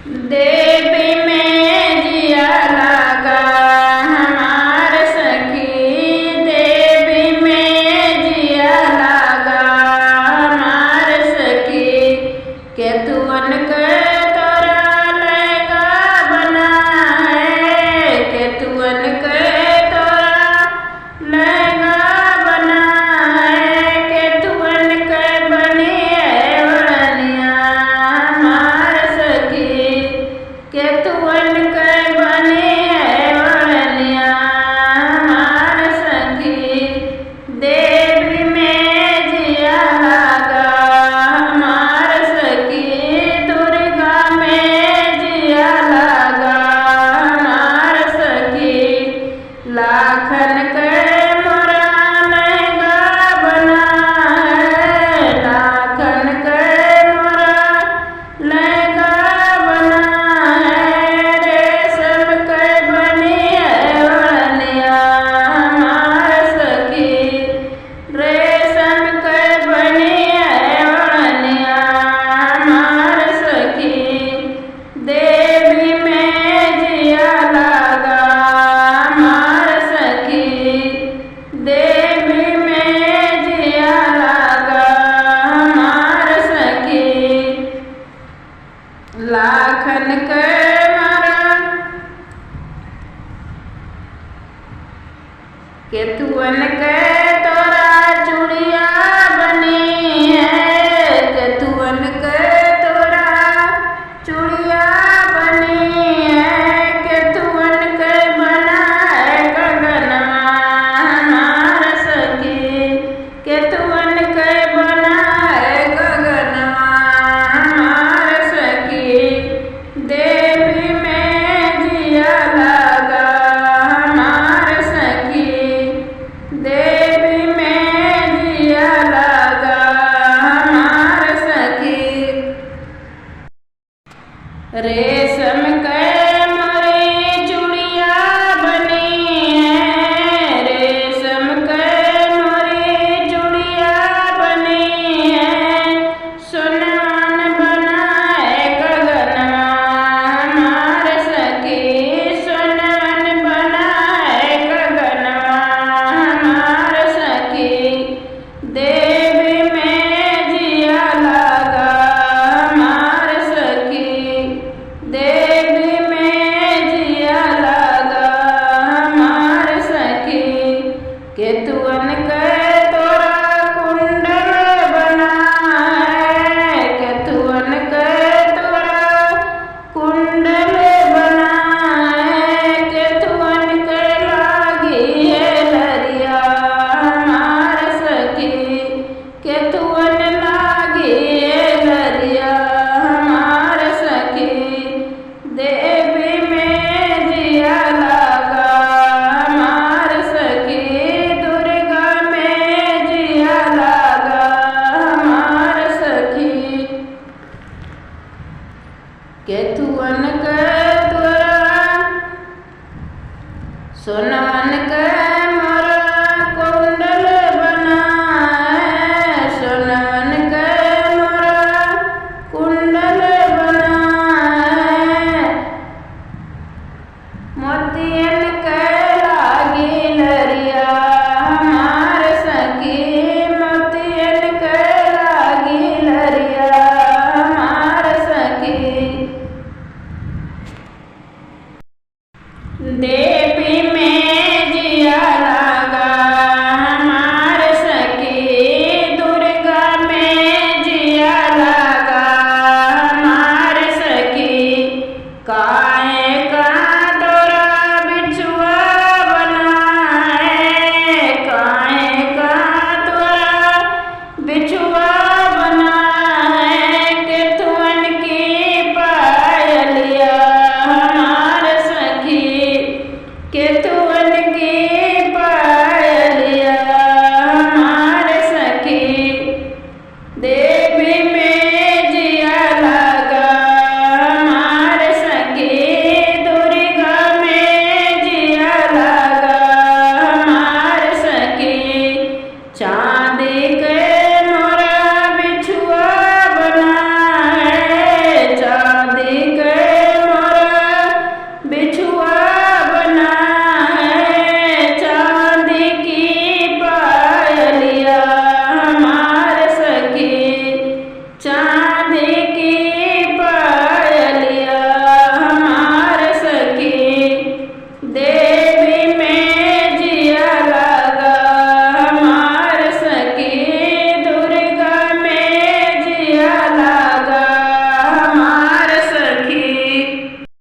देवी में जिया लागा हमार सखी, देवी में जिया लागा हमार सखी। के तुअन के तोरा लगा बना है, के तुअन के तोरा लगा बना है, के तुअन के बनी है वरनिया हमार सखी, के तुअन के बनी है वरनिया हमार सखी। देवी में जिया लागा हमार सखी, दुर्गा में जिया लागा हमार सखी। लाखन के मोरा लहंगा बना है, लाखन के मोरा लहंगा बना है, रेशम के बनी है वरनिया हमार सखी, रेशम के बनी है वरनिया हमार सखी। देवी में जिया लागा हमार सखी, देवी में जिया लागा हमार सखी। लाखन के मारा के तुअन के तोरा चूड़िया बनी है, के तुअन के तोरा चूड़िया बनी है, के तुअन के बना है गगनवा हमार सखी, के तुअन के बना है गगनवा हमार सखी। देवी में जिया लागा हमार सखी, देवी में जिया लागा हमार सखी। रेशम के मोरी चूड़िया बनी है, रेशम के मोरी चूड़िया बनी है, सोनवन बना है गगनवा हमार सखी, सोनवन बना है गगनवा हमार सखी। देवी में जिया लागा हमार सखी, देवी में जिया लागा हमार सखी। के तुअन के तोरा कुंडल बना है, के तुअन के तोरा कुंडल बना है, के तुअन के लागी है लरिया हमार सखी, के तुअन लागी है लरिया हमार सखी। देवी में जिया लागा हमार सखी, दुर्गा में जिया लागा हमार सखी। के तुअन के तोरा सोनवन के